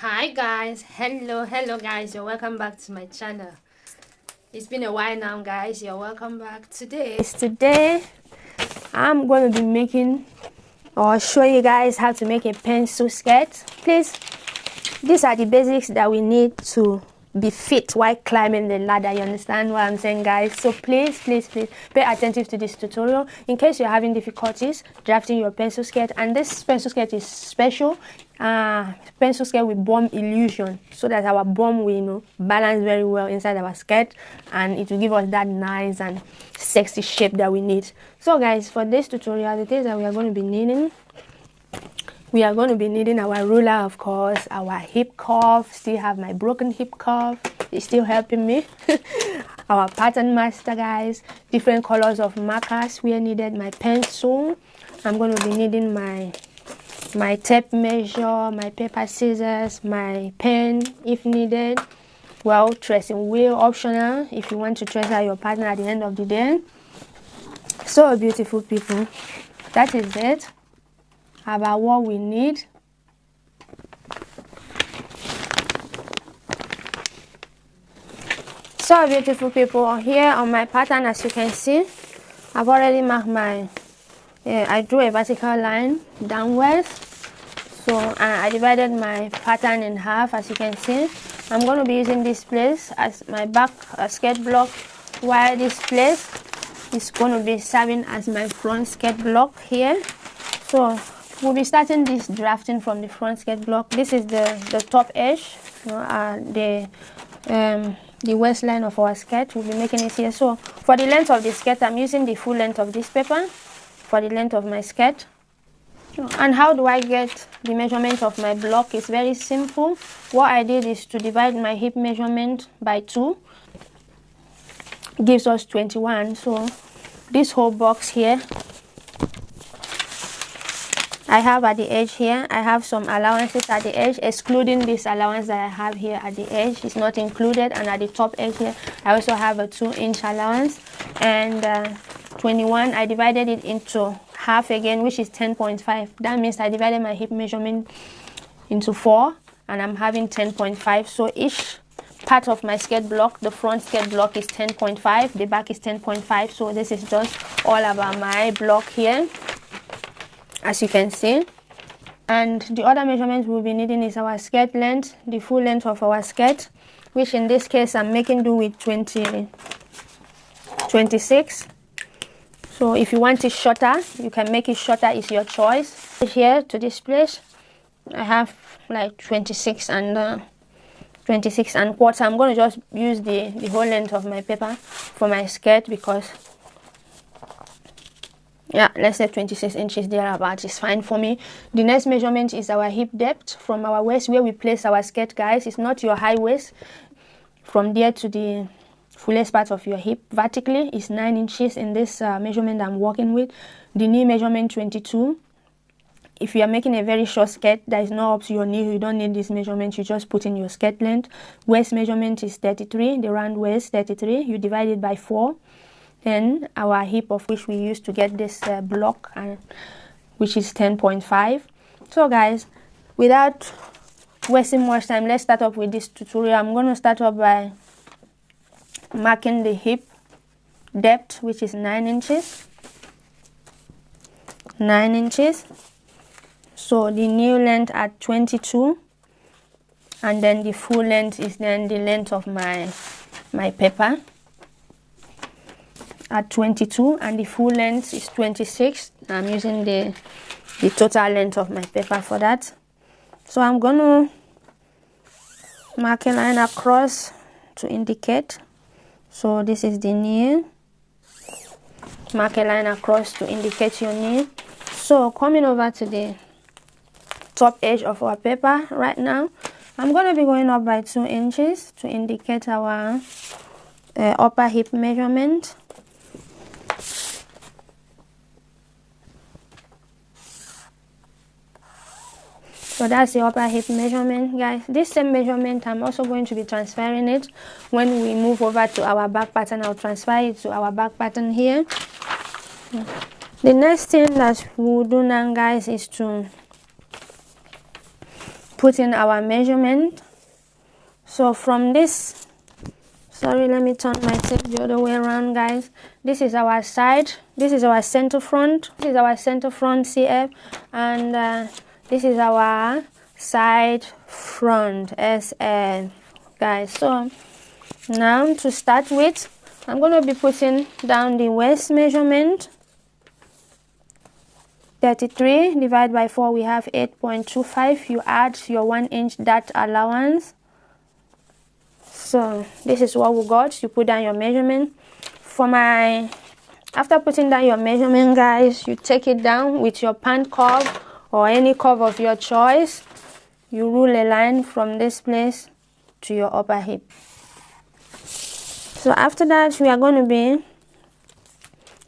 Hi guys, hello guys, you're welcome back to my channel. It's been a while now guys, you're welcome back. Today I'm going to be making or show you guys how to make a pencil skirt. Please, these are the basics that we need to be fit while climbing the ladder. You understand what I'm saying, guys? So please pay attention to this tutorial in case you're having difficulties drafting your pencil skirt. And this pencil skirt is special pencil skirt with bomb illusion, so that our bomb will balance very well inside our skirt, and it will give us that nice and sexy shape that we need. So guys, for this tutorial, the things that we are going to be needing, our ruler, of course, our hip cuff. Still have my broken hip cuff, it's still helping me. Our pattern master, guys, different colors of markers where needed, my pencil. I'm going to be needing my tape measure, my paper scissors, my pen if needed. Well, tracing wheel optional if you want to trace out your pattern at the end of the day. So beautiful people, that is it about what we need. So beautiful people, here on my pattern, as you can see, I've already marked I drew a vertical line downwards. So I divided my pattern in half, as you can see. I'm going to be using this place as my back skirt block, while this place is going to be serving as my front skirt block here. So we'll be starting this drafting from the front skirt block. This is the top edge, the waistline of our skirt. We'll be making it here. So for the length of the skirt, I'm using the full length of this paper for the length of my skirt. And how do I get the measurement of my block? It's very simple. What I did is to divide my hip measurement by 2. It gives us 21. So this whole box here, I have at the edge here, I have some allowances at the edge, excluding this allowance that I have here at the edge. It's not included. And at the top edge here, I also have a 2-inch allowance. And 21, I divided it into half again, which is 10.5. That means I divided my hip measurement into 4, and I'm having 10.5. So each part of my skirt block, the front skirt block is 10.5, the back is 10.5. So this is just all about my block here, as you can see. And the other measurements we'll be needing is our skirt length, the full length of our skirt, which in this case I'm making do with 26. So if you want it shorter, you can make it shorter, it's your choice. Here to this place, I have like 26 and quarter. I'm going to just use the whole length of my paper for my skirt, because yeah, let's say 26 inches thereabouts is fine for me. The next measurement is our hip depth from our waist, where we place our skirt, guys. It's not your high waist. From there to the fullest part of your hip vertically is 9 inches in this measurement I'm working with. The knee measurement 22. If you are making a very short skirt that is not up to your knee, you don't need this measurement. You just put in your skirt length. Waist measurement is 33, the round waist 33. You divide it by 4. Then our hip, of which we use to get this block, which is 10.5. So guys, without wasting much time, let's start up with this tutorial. I'm going to start up by marking the hip depth, which is 9 inches. 9 inches. So the new length at 22, and then the full length is then the length of my paper at 22, and the full length is 26. I'm using the total length of my paper for that. So I'm going to mark a line across to indicate. So this is the knee. Mark a line across to indicate your knee. So coming over to the top edge of our paper right now, I'm going to be going up by 2 inches to indicate our upper hip measurement. So that's the upper hip measurement, guys. This same measurement, I'm also going to be transferring it when we move over to our back pattern. I'll transfer it to our back pattern here. The next thing that we'll do now, guys, is to put in our measurement. So from this, sorry, let me turn my tape the other way around, guys. This is our side, this is our center front, this is our center front CF, and this is our side front SF, guys. So now to start with, I'm going to be putting down the waist measurement. 33 divided by 4, we have 8.25. You add your 1 inch dart allowance. So this is what we got. You put down your measurement. After putting down your measurement, guys, you take it down with your pant curve or any curve of your choice. You rule a line from this place to your upper hip. So after that, we are going to be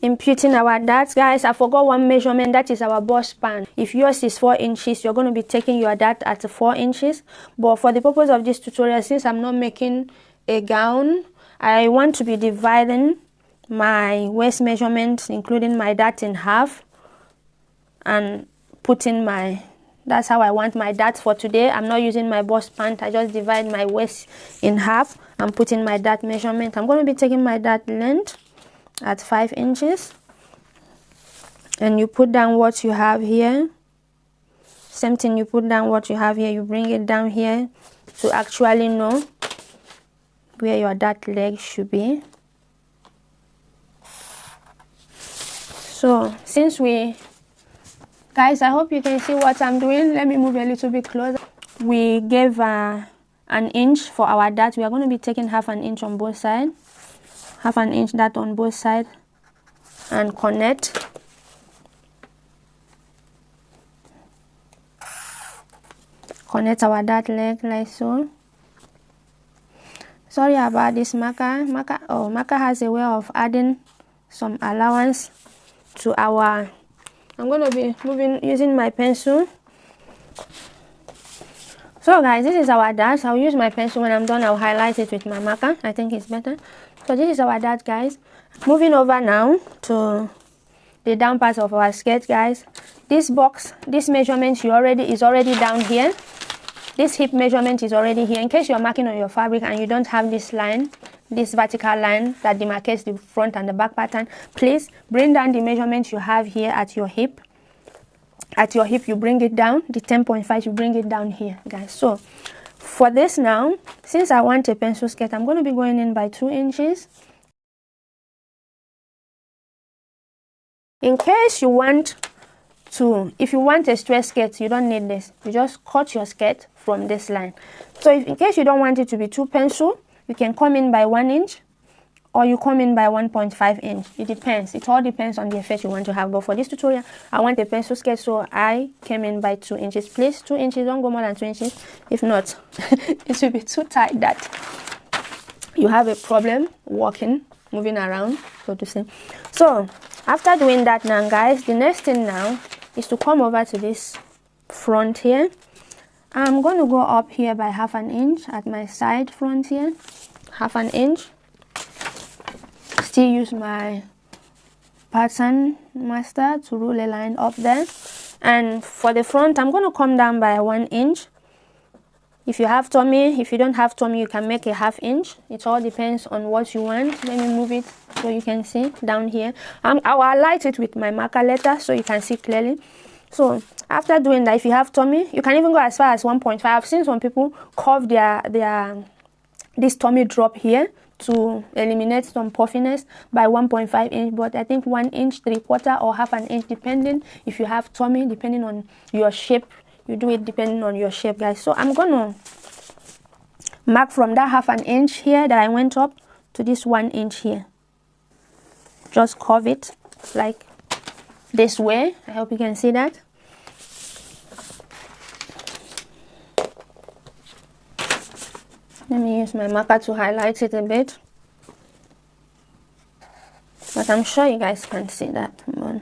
imputing our darts, guys. I forgot one measurement, that is our bust span. If yours is 4 inches, you're going to be taking your dart at 4 inches. But for the purpose of this tutorial, since I'm not making a gown, I want to be dividing my waist measurement, including my dart, in half, and putting that's how I want my dart for today. I'm not using my bust span. I just divide my waist in half and put in my dart measurement. I'm going to be taking my dart length at 5 inches, and you put down what you have here. Same thing, you put down what you have here, you bring it down here to actually know where your dart leg should be. So since guys, I hope you can see what I'm doing. Let me move a little bit closer. We gave an inch for our dart. We are going to be taking half an inch on both sides. Half an inch dart on both sides and connect. Connect our dart leg like so. Sorry about this marker. Marker has a way of adding some allowance to our. I'm going to be using my pencil. So guys, this is our dart. I'll use my pencil. When I'm done, I'll highlight it with my marker. I think it's better. So this is our dart, guys. Moving over now to the down part of our skirt, guys. This box, this measurement is already down here. This hip measurement is already here. In case you're marking on your fabric and you don't have this line, this vertical line that demarcates the front and the back pattern, please bring down the measurement you have here at your hip. At your hip, you bring it down. The 10.5, you bring it down here, guys. So for this now, since I want a pencil skirt, I'm going to be going in by 2 inches. In case you want if you want a straight skirt, you don't need this. You just cut your skirt from this line. So in case you don't want it to be too pencil, you can come in by 1 inch or you come in by 1.5 inch. It depends. It all depends on the effect you want to have. But for this tutorial, I want a pencil skirt, so I came in by 2 inches. Please, 2 inches, don't go more than 2 inches. If not, it will be too tight that you have a problem moving around, so to say. So after doing that now, guys, the next thing now is to come over to this front here. I'm going to go up here by half an inch at my side front here. Half an inch. Still use my pattern master to rule a line up there. And for the front, I'm going to come down by 1 inch. If you have tummy, if you don't have tummy, you can make a ½ inch. It all depends on what you want. Let me move it so you can see down here. I'll highlight it with my marker letter so you can see clearly. So after doing that, if you have tummy, you can even go as far as 1.5. I've seen some people curve this tummy drop here to eliminate some puffiness by 1.5 inch, but I think 1 inch, 3/4 or ½ an inch, depending if you have tummy, depending on your shape. You do it depending on your shape, guys. So I'm gonna mark from that ½ an inch here that I went up to this 1 inch here. Just curve it like this way. I hope you can see that. Let me use my marker to highlight it a bit, but I'm sure you guys can see that. But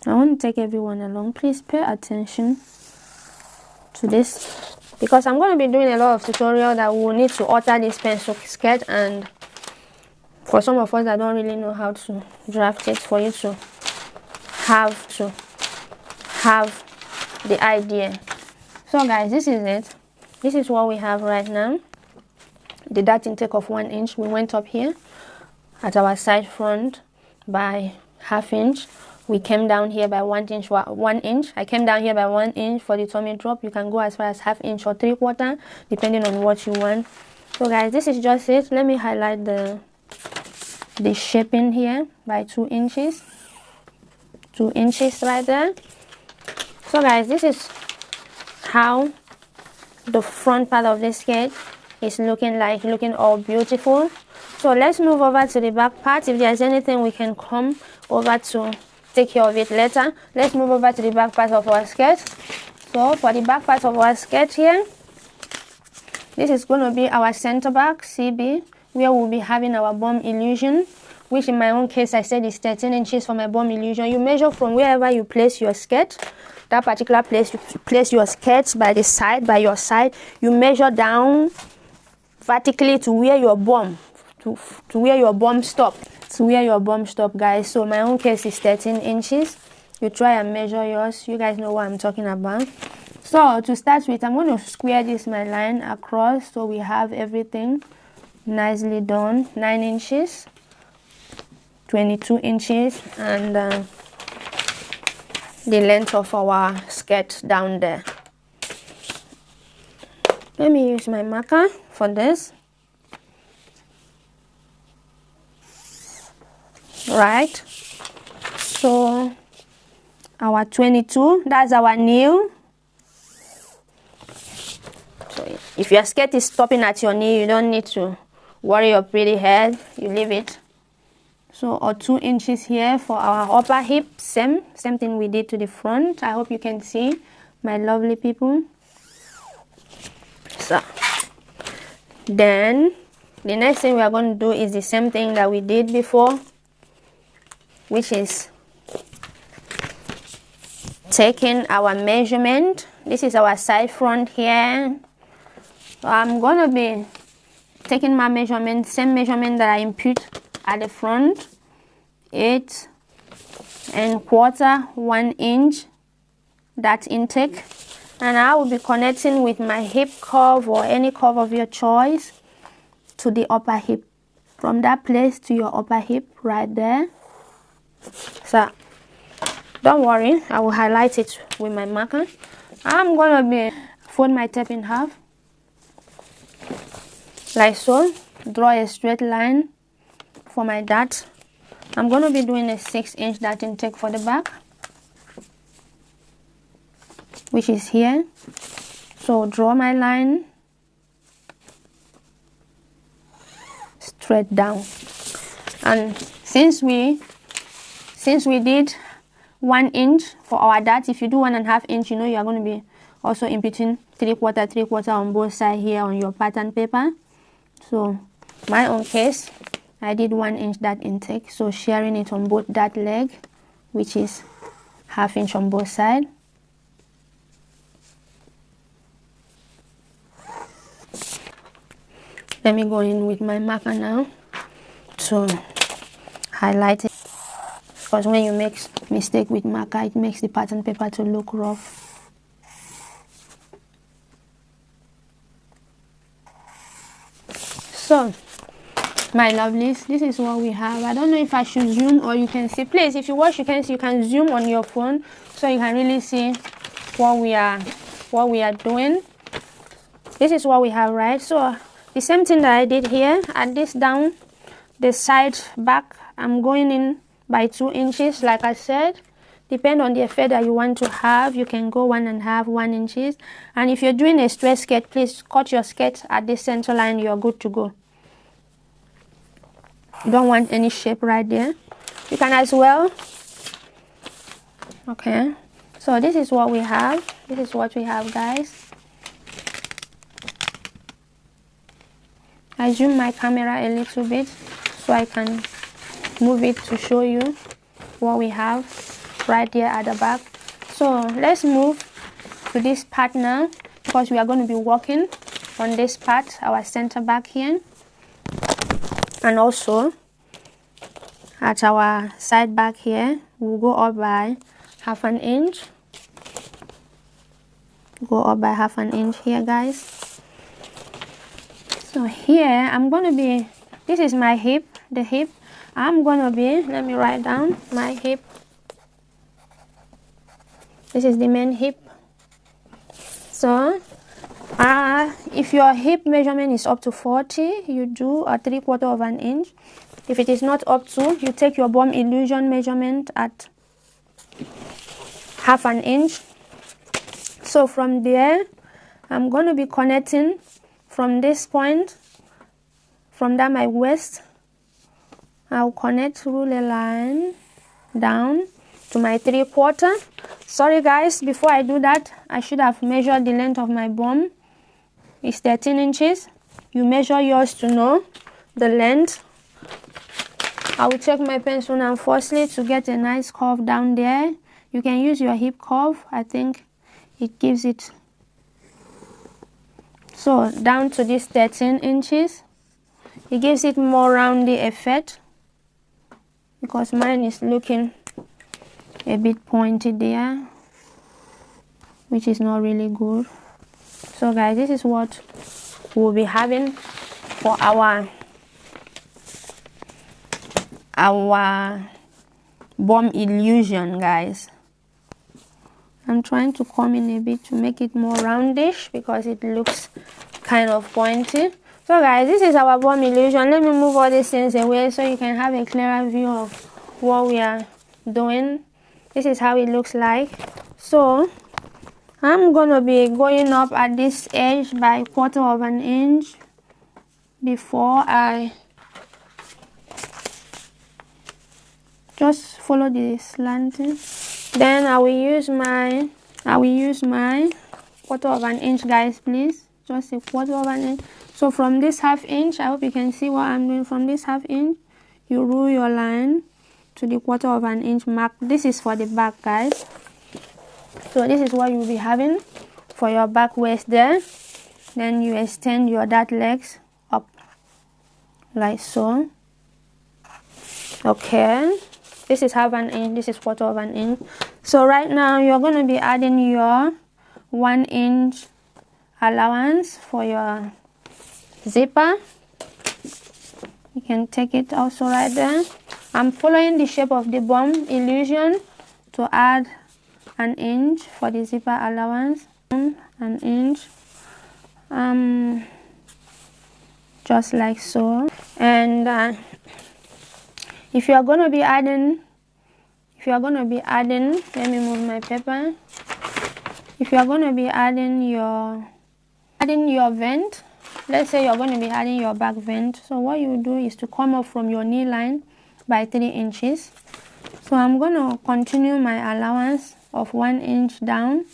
I want to take everyone along. Please pay attention to this, because I'm going to be doing a lot of tutorial that will need to alter this pencil skirt, and for some of us that don't really know how to draft it, for you to have the idea. So guys, this is it. This is what we have right now. The dart intake of 1 inch. We went up here at our side front by ½ inch. We came down here by 1 inch. I came down here by 1 inch for the tummy drop. You can go as far as ½ inch or 3/4, depending on what you want. So guys, this is just it. Let me highlight the shaping here by 2 inches. 2 inches right there. So guys, this is how the front part of the skirt is looking all beautiful. So let's move over to the back part. If there's anything we can come over to take care of it later. Let's move over to the back part of our skirt. So for the back part of our skirt here, this is going to be our center back CB, where we'll be having our bum illusion, which in my own case I said is 13 inches for my bum illusion. You measure from wherever you place your skirt, that particular place you place your skirt by the side, by your side. You measure down vertically to where your bum, to where your bum stop, guys. So my own case is 13 inches. You try and measure yours. You guys know what I'm talking about. So to start with, I'm going to square this my line across so we have everything nicely done. 9 inches, 22 inches, and the length of our skirt down there. Let me use my marker for this. Right, so our 22, that's our nail. So if your skirt is stopping at your knee, you don't need to worry your pretty head, you leave it. So or 2 inches here for our upper hip. Same thing we did to the front. I hope you can see, my lovely people. So then the next thing we are going to do is the same thing that we did before, which is taking our measurement. This is our side front here. So I'm going to be taking my measurement, same measurement that I input at the front, 8 1/4, 1 inch, that intake, and I will be connecting with my hip curve or any curve of your choice to the upper hip, from that place to your upper hip right there. So don't worry, I will highlight it with my marker. I'm going to be fold my tape in half like so, draw a straight line for my dart. I'm going to be doing a 6 inch dart intake for the back, which is here. So draw my line straight down, and since we did 1 inch for our dart, if you do 1.5 inch, you know you are going to be also inputting 3/4 on both sides here on your pattern paper. So my own case, I did 1 inch dart intake, so sharing it on both dart leg, which is ½ inch on both sides. Let me go in with my marker now to highlight it, because when you make mistake with marker, it makes the pattern paper to look rough. So my lovelies, this is what we have. I don't know if I should zoom or you can see. Please, if you watch, you can see, you can zoom on your phone so you can really see what we are doing. This is what we have, right? So the same thing that I did here, add this down the side back. I'm going in by 2 inches, like I said. Depend on the effect that you want to have. You can go 1.5, 1 inches. And if you're doing a straight skirt, please cut your skirt at the center line. You're good to go. You don't want any shape right there. You can as well. Okay. So this is what we have. This is what we have, guys. I zoom my camera a little bit so I can move it to show you what we have right there at the back. So let's move to this part now, because we are going to be working on this part, our center back here, and also at our side back here. We'll go up by ½ inch. go up by 1/2 inch here, guys. So here I'm going to be, this is my hip, the hip. I'm going to be, let me write down my hip. This is the main hip. So if your hip measurement is up to 40, you do a 3/4 inch. If it is not up to, you take your bum illusion measurement at 1/2 inch. So from there, I'm going to be connecting from this point, from that my waist. I'll connect through the line down to my 3/4. Sorry guys, before I do that, I should have measured the length of my bum. It's 13 inches. You measure yours to know the length. I will take my pencil and firstly to get a nice curve down there. You can use your hip curve. I think it gives it. So down to this 13 inches. It gives it more roundy effect because mine is looking a bit pointy there, which is not really good. So guys, this is what we'll be having for our bum illusion, guys. I'm trying to come in a bit to make it more roundish because it looks kind of pointy. So guys, this is our bum illusion. Let me move all these things away so you can have a clearer view of what we are doing. This is how it looks like. So I'm gonna be going up at this edge by 1/4 inch before I just follow the slanting. Then I will use my 1/4 inch, guys, please. Just a 1/4 inch. So from this 1/2 inch, I hope you can see what I'm doing. From this 1/2 inch, you rule your line to the 1/4 inch mark. This is for the back, guys. So this is what you'll be having for your back waist there. Then you extend your dart legs up like so. Okay, this is 1/2 inch, this is 1/4 inch. So right now you're going to be adding your 1 inch allowance for your zipper. You can take it also right there. I'm following the shape of the bum illusion to add 1 inch for the zipper allowance. 1 inch, just like so. And if you are going to be adding, let me move my paper. If you are going to be adding your vent, let's say you're going to be adding your back vent, so what you do is to come up from your knee line by 3 inches. So I'm going to continue my allowance of 1 inch down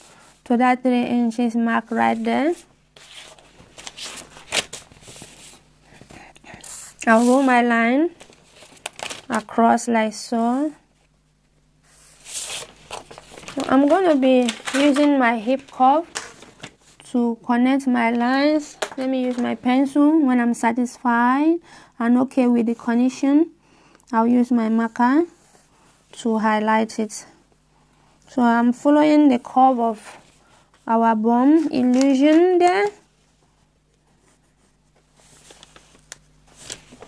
to that 3 inches mark right there. I'll roll my line across like so. So I'm going to be using my hip curve to connect my lines. Let me use my pencil. When I'm satisfied and okay with the condition, I'll use my marker to highlight it. So I'm following the curve of our bum illusion there.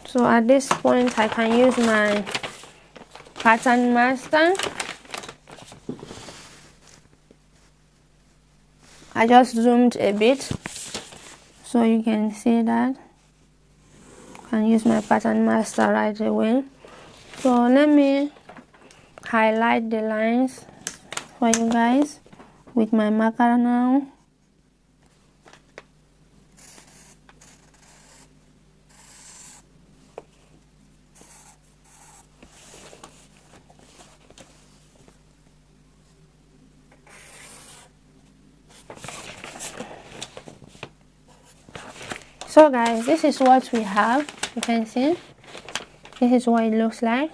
So at this point I can use my pattern master. I just zoomed a bit so you can see that. I can use my pattern master right away. So let me highlight the lines for you guys with my marker now. So guys, this is what we have. You can see this is what it looks like.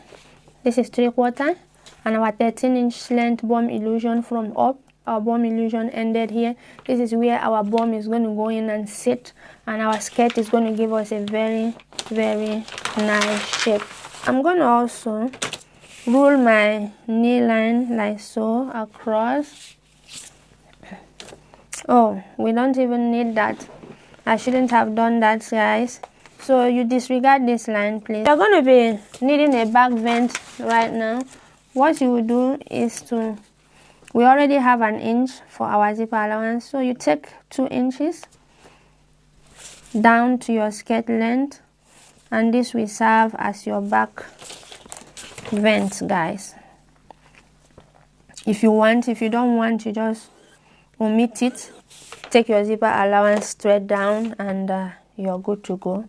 This is 3/4 and our 13 inch length bum illusion from up. Our bum illusion ended here. This is where our bum is going to go in and sit, and our skirt is going to give us a very, very nice shape. I'm going to also rule my knee line like so across. Oh, we don't even need that. I shouldn't have done that, guys. So you disregard this line, please. You're going to be needing a back vent right now. What you will do is we already have an inch for our zipper allowance, so you take 2 inches down to your skirt length, and this will serve as your back vent, guys. If you want, if you don't want, you just omit it. Take your zipper allowance straight down and you're good to go.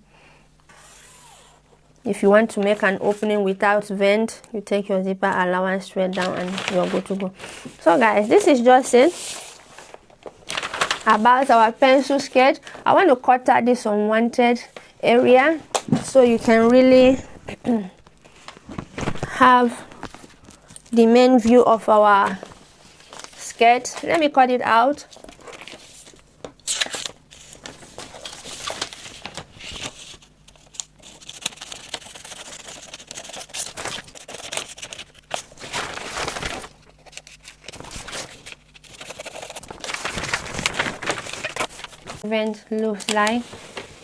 If you want to make an opening without vent, you take your zipper allowance straight down and you're good to go. So guys, this is just it about our pencil skirt. I want to cut out this unwanted area so you can really have the main view of our skirt. Let me cut it out. Vent looks like,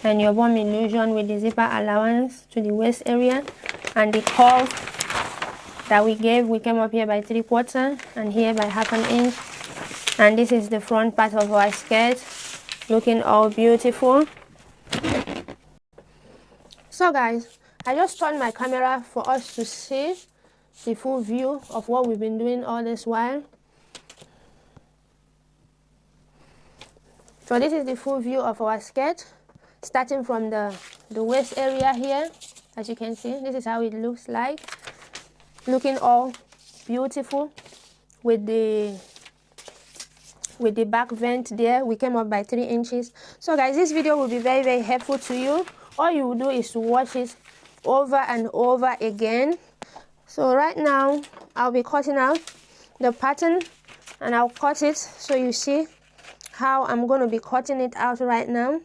and your bum illusion with the zipper allowance to the waist area, and the curve that we came up here by 3/4 and here by 1/2 inch, and this is the front part of our skirt looking all beautiful. So guys, I just turned my camera for us to see the full view of what we've been doing all this while. So this is the full view of our skirt, starting from the waist area here. As you can see, this is how it looks like, looking all beautiful with the back vent there. We came up by 3 inches. So guys, this video will be very, very helpful to you. All you will do is to watch it over and over again. So right now, I'll be cutting out the pattern, and I'll cut it so you see how I'm going to be cutting it out right now.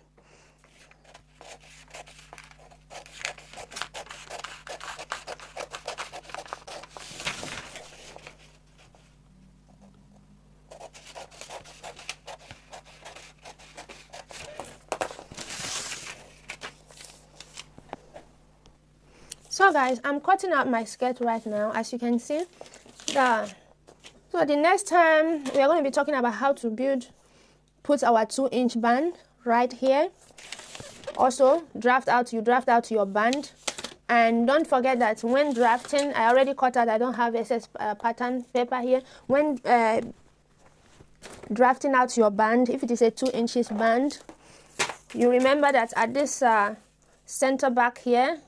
So guys, I'm cutting out my skirt right now, as you can see. So the next time we are going to be talking about how to put our 2-inch band right here. Also, draft out your band, and don't forget that when drafting, I already cut out, I don't have excess pattern paper here. When drafting out your band, if it is a 2 inches band, you remember that at this center back here,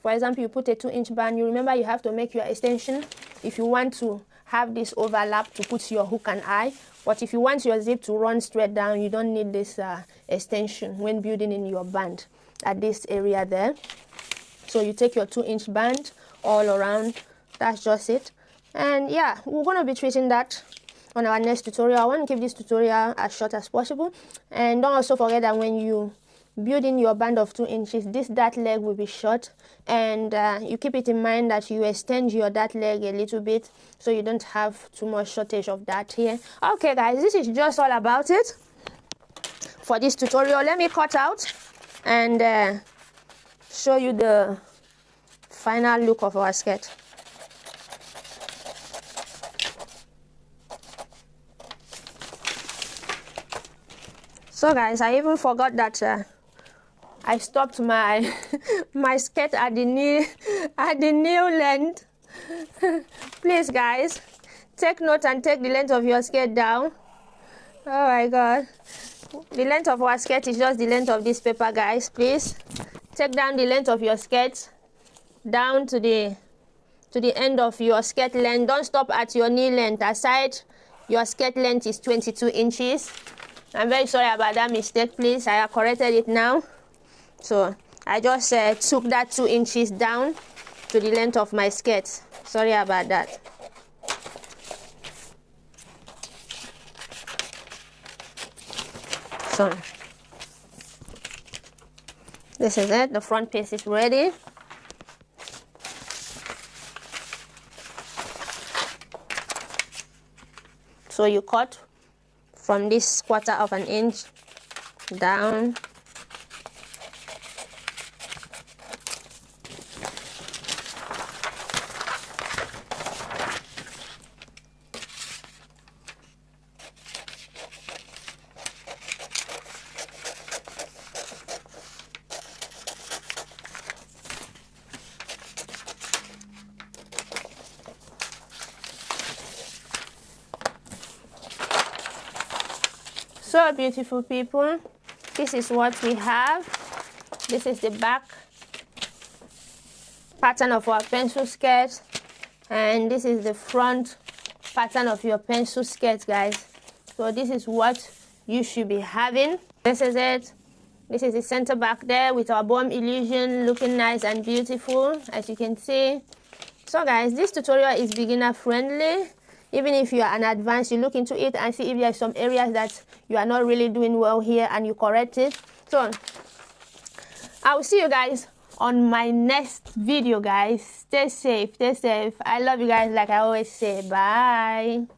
for example, you put a 2-inch band, you remember you have to make your extension if you want to have this overlap to put your hook and eye. But if you want your zip to run straight down, you don't need this extension when building in your band at this area there. So you take your 2-inch band all around. That's just it. And yeah, we're going to be treating that on our next tutorial. I want to keep this tutorial as short as possible. And don't also forget that when you build in your band of 2 inches, this dart leg will be short, and you keep it in mind that you extend your dart leg a little bit so you don't have too much shortage of dart here. Okay guys, this is just all about it for this tutorial. Let me cut out and show you the final look of our skirt. So guys, I even forgot that I stopped my my skirt at the knee length. Please guys, take note and take the length of your skirt down. Oh my god, the length of our skirt is just the length of this paper, guys. Please take down the length of your skirt down to the end of your skirt length. Don't stop at your knee length. Aside, your skirt length is 22 inches. I'm very sorry about that mistake. Please, I have corrected it now. So I just took that 2 inches down to the length of my skirt. Sorry about that. So this is it. The front piece is ready. So you cut from this 1/4 of an inch down. So beautiful people, this is what we have. This is the back pattern of our pencil skirt, and this is the front pattern of your pencil skirt, guys. So this is what you should be having. This is it. This is the center back there with our bomb illusion looking nice and beautiful, as you can see. So guys, this tutorial is beginner friendly. Even if you are an advanced, you look into it and see if there are some areas that you are not really doing well here and you correct it. So I will see you guys on my next video, guys. Stay safe, stay safe. I love you guys, like I always say. Bye.